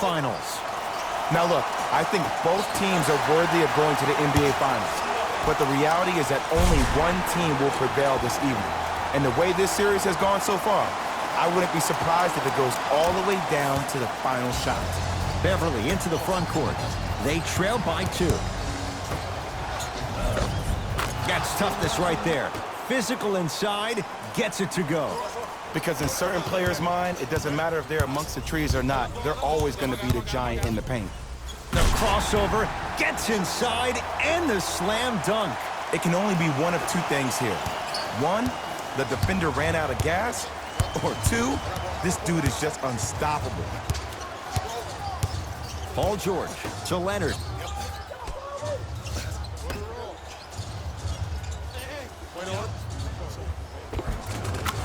Finals. Now look, I think both teams are worthy of going to the NBA Finals. But the reality is that only one team will prevail this evening. And the way this series has gone so far, I wouldn't be surprised if it goes all the way down to the final shot. Beverly into the front court. They trail by 2. That's toughness right there. Physical inside, gets it to go. Because in certain players' mind, it doesn't matter if they're amongst the trees or not. They're always going to be the giant in the paint. The crossover, gets inside, and the slam dunk. It can only be one of 2 things here. 1, the defender ran out of gas. Or 2, this dude is just unstoppable. Paul George to Leonard.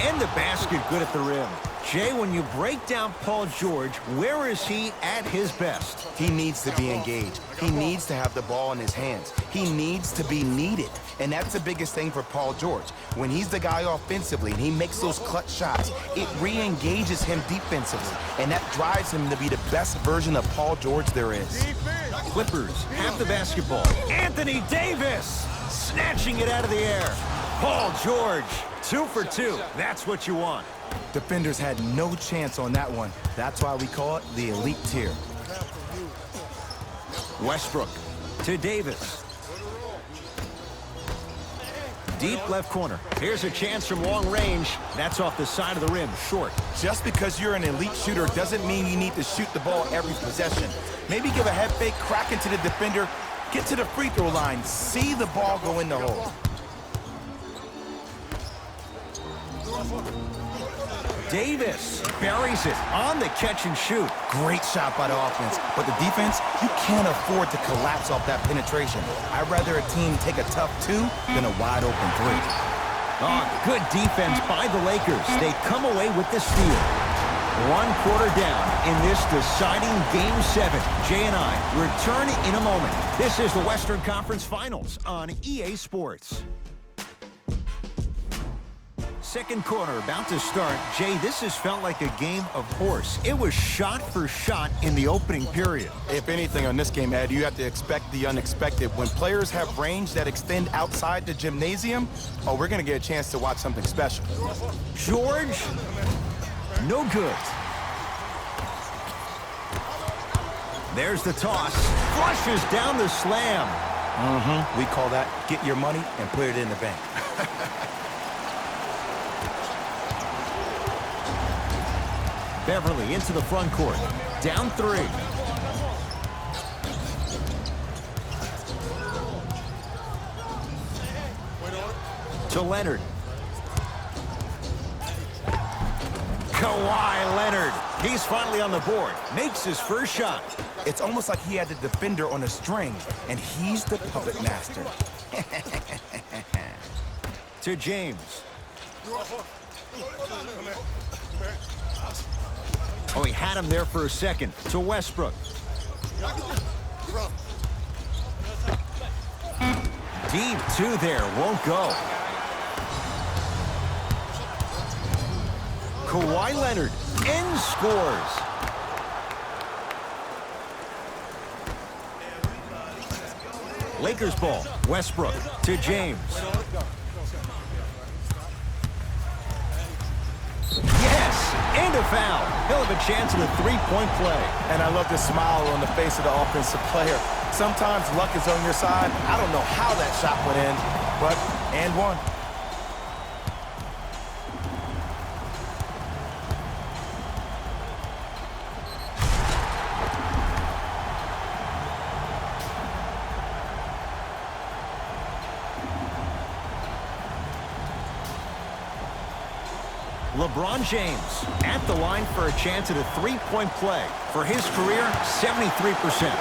And the basket good at the rim. Jay, when you break down Paul George, where is he at his best? He needs to be engaged. He needs to have the ball in his hands. He needs to be needed. And that's the biggest thing for Paul George. When he's the guy offensively and he makes those clutch shots, it re-engages him defensively. And that drives him to be the best version of Paul George there is. Clippers have the basketball. Anthony Davis snatching it out of the air. Paul George, 2 for 2. That's what you want. Defenders had no chance on that one. That's why we call it the elite tier. Westbrook to Davis. Deep left corner. Here's a chance from long range. That's off the side of the rim, short. Just because you're an elite shooter doesn't mean you need to shoot the ball every possession. Maybe give a head fake, crack into the defender, get to the free throw line, see the ball go in the hole. Davis buries it on the catch and shoot. Great shot by the offense, but the defense, you can't afford to collapse off that penetration. I'd rather a team take a tough 2 than a wide open 3. Oh, good defense by the Lakers. They come away with the steal. 1 quarter down in this deciding Game 7. Jay and I return in a moment. This is the Western Conference Finals on EA Sports. Second quarter about to start. Jay, this has felt like a game of horse. It was shot for shot in the opening period. If anything on this game, Ed, you have to expect the unexpected. When players have range that extend outside the gymnasium, oh, we're going to get a chance to watch something special. George, no good. There's the toss. Flushes down the slam. We call that get your money and put it in the bank. Beverly into the front court. Down 3. To Leonard. Kawhi Leonard. He's finally on the board. Makes his first shot. It's almost like he had the defender on a string, and he's the puppet master. To James. Oh, he had him there for a second. To Westbrook. Deep 2 there. Won't go. Kawhi Leonard. And scores. Lakers ball. Westbrook to James. Yes, and a foul. He'll have a chance at a 3-point play. And I love the smile on the face of the offensive player. Sometimes luck is on your side. I don't know how that shot went in, but and one. LeBron James at the line for a chance at a 3-point play. For his career, 73%.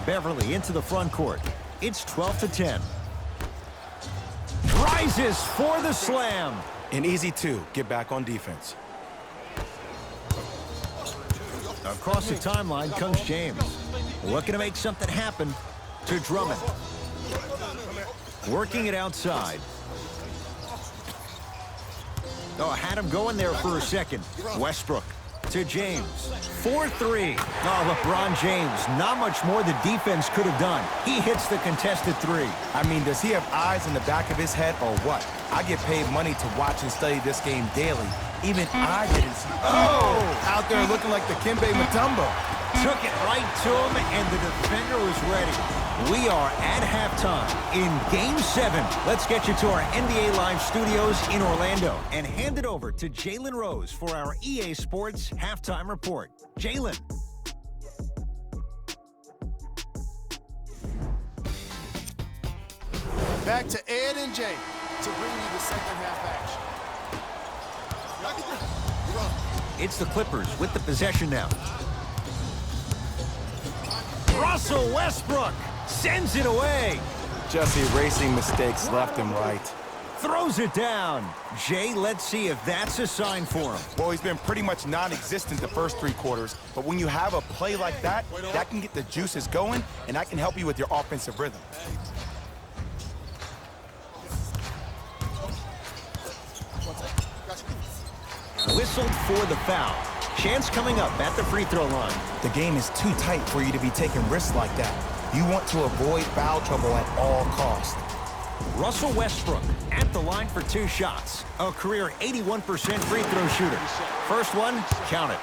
Beverly into the front court. It's 12-10. Rises for the slam. An easy 2. Get back on defense. Across the timeline comes James. Looking to make something happen to Drummond. Working it outside. Oh, had him going there for a second. Westbrook to James. 4-3. Oh, LeBron James. Not much more the defense could have done. He hits the contested three. I mean, does he have eyes in the back of his head or what? I get paid money to watch and study this game daily. Even I didn't see. Oh! Out there looking like the Kimbe Mutombo. Took it right to him, and the defender was ready. We are at halftime in Game 7. Let's get you to our NBA Live studios in Orlando and hand it over to Jalen Rose for our EA Sports Halftime Report. Jalen. Back to Ed and Jay to bring you the second half action. It's the Clippers with the possession now. Russell Westbrook sends it away. Just erasing mistakes left and right. Throws it down. Jay, let's see if that's a sign for him. Well, he's been pretty much non-existent the first 3 quarters, but when you have a play like that, that can get the juices going, and that can help you with your offensive rhythm. Whistled for the foul. Chance coming up at the free throw line. The game is too tight for you to be taking risks like that. You want to avoid foul trouble at all costs. Russell Westbrook at the line for 2 shots. A career 81% free throw shooter. First one, count it.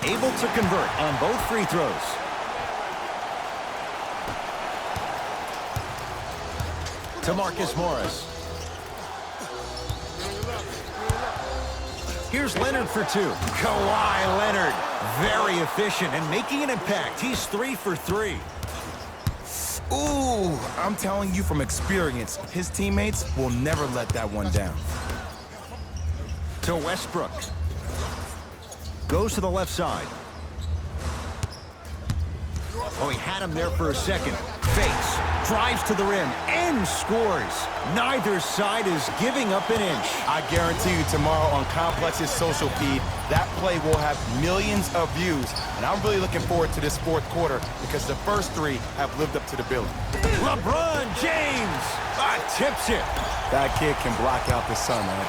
Able to convert on both free throws. To Marcus Morris. Here's Leonard for 2. Kawhi Leonard, very efficient and making an impact. He's 3 for 3. Ooh, I'm telling you from experience, his teammates will never let that one down. To Westbrook. Goes to the left side. Oh, he had him there for a second. Fakes, drives to the rim, and scores. Neither side is giving up an inch. I guarantee you tomorrow on Complex's social feed, that play will have millions of views. And I'm really looking forward to this 4th quarter because the first 3 have lived up to the billing. LeBron James tips it. That kid can block out the sun, man.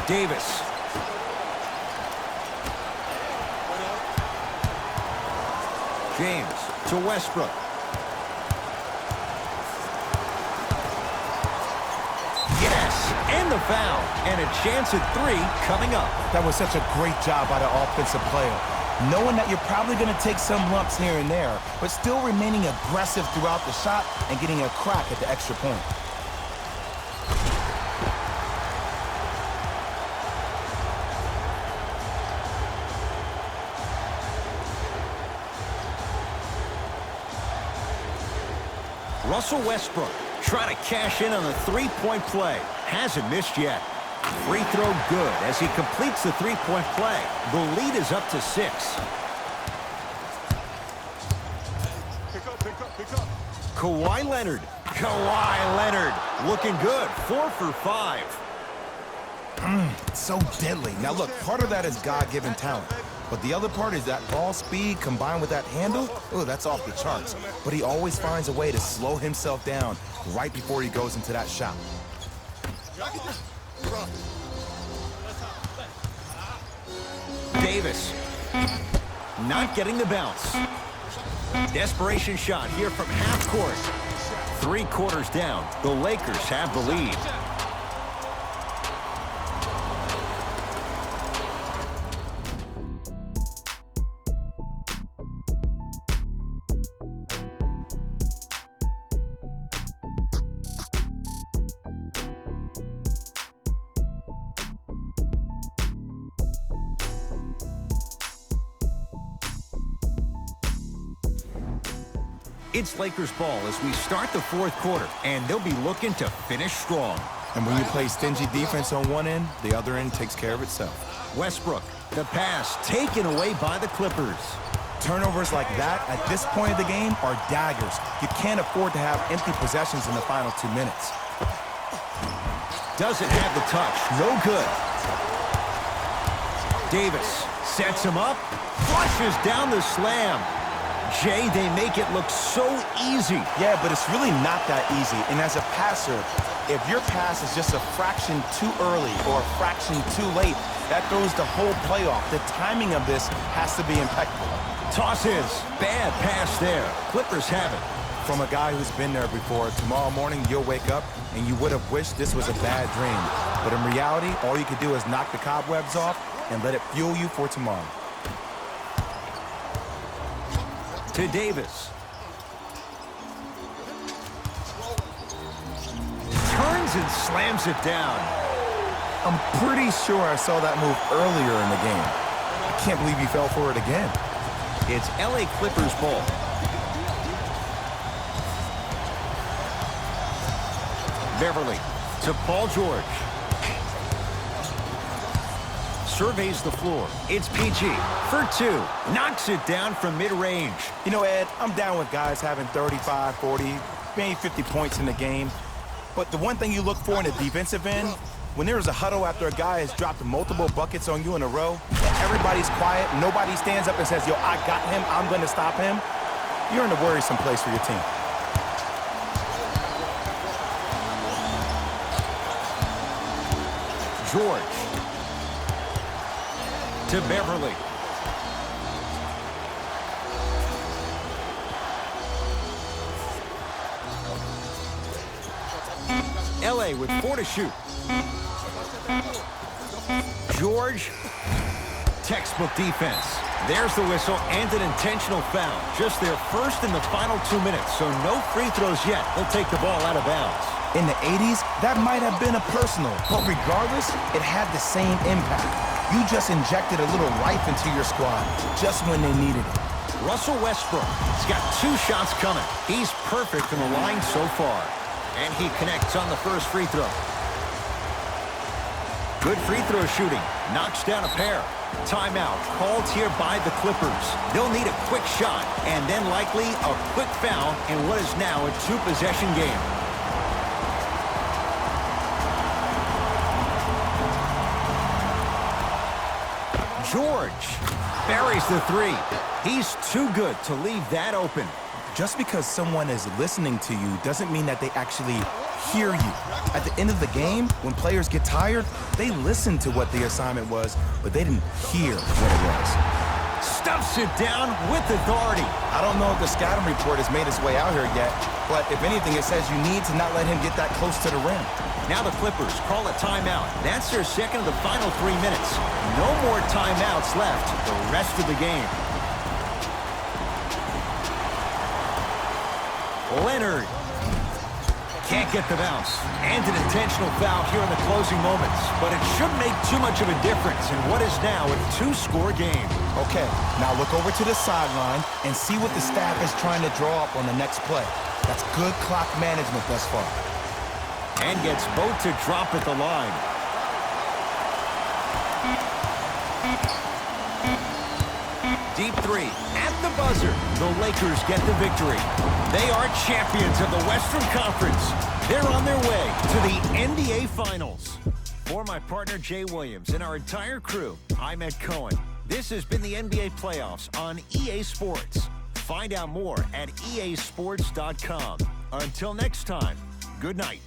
Davis. James to Westbrook. Yes, and the foul. And a chance at 3 coming up. That was such a great job by the offensive player. Knowing that you're probably going to take some lumps here and there, but still remaining aggressive throughout the shot and getting a crack at the extra point. Russell Westbrook trying to cash in on the 3-point play. Hasn't missed yet. Free throw good as he completes the 3-point play. The lead is up to 6. Pick up. Kawhi Leonard. Kawhi Leonard looking good. 4 for 5. So deadly. Now look, part of that is God-given talent. But the other part is that ball speed combined with that handle, oh, that's off the charts. But he always finds a way to slow himself down right before he goes into that shot. Davis. Not getting the bounce. Desperation shot here from half court. 3 quarters down. The Lakers have the lead. It's Lakers ball as we start the 4th quarter, and they'll be looking to finish strong. And when you play stingy defense on one end, the other end takes care of itself. Westbrook, the pass taken away by the Clippers. Turnovers like that at this point of the game are daggers. You can't afford to have empty possessions in the final 2 minutes. Doesn't have the touch. No good. Davis sets him up, flushes down the slam. Jay, they make it look so easy. Yeah, but it's really not that easy. And as a passer, if your pass is just a fraction too early or a fraction too late, that throws the whole play off. The timing of this has to be impeccable. Toss is. Bad pass there. Clippers have it. From a guy who's been there before, tomorrow morning you'll wake up and you would have wished this was a bad dream. But in reality, all you could do is knock the cobwebs off and let it fuel you for tomorrow. To Davis. Turns and slams it down. I'm pretty sure I saw that move earlier in the game. I can't believe he fell for it again. It's LA Clippers ball. Beverly to Paul George. Surveys the floor. It's PG for two. Knocks it down from mid-range. You know, Ed, I'm down with guys having 35, 40, maybe 50 points in the game. But the one thing you look for in the defensive end, when there is a huddle after a guy has dropped multiple buckets on you in a row, everybody's quiet, nobody stands up and says, yo, I got him, I'm going to stop him. You're in a worrisome place for your team. George to Beverly. LA with 4 to shoot. George, textbook defense. There's the whistle and an intentional foul. Just their first in the final 2 minutes, so no free throws yet. They'll take the ball out of bounds. In the 80s, that might have been a personal, but regardless, it had the same impact. You just injected a little life into your squad, just when they needed it. Russell Westbrook, he's got 2 shots coming. He's perfect from the line so far. And he connects on the first free throw. Good free throw shooting. Knocks down a pair. Timeout called here by the Clippers. They'll need a quick shot and then likely a quick foul in what is now a 2-possession game. George buries the 3. He's too good to leave that open. Just because someone is listening to you doesn't mean that they actually hear you. At the end of the game, when players get tired, they listen to what the assignment was, but they didn't hear what it was. Stuffs it down with authority. I don't know if the scouting report has made its way out here yet, but if anything, it says you need to not let him get that close to the rim. Now the Clippers call a timeout. That's their second of the final 3 minutes. No more timeouts left the rest of the game. Leonard can't get the bounce. And an intentional foul here in the closing moments. But it shouldn't make too much of a difference in what is now a 2-score game. Okay, now look over to the sideline and see what the staff is trying to draw up on the next play. That's good clock management thus far. And gets both to drop at the line. Deep 3 at the buzzer. The Lakers get the victory. They are champions of the Western Conference. They're on their way to the NBA Finals. For my partner Jay Williams and our entire crew, I'm Ed Cohen. This has been the NBA Playoffs on EA Sports. Find out more at easports.com. Until next time, good night.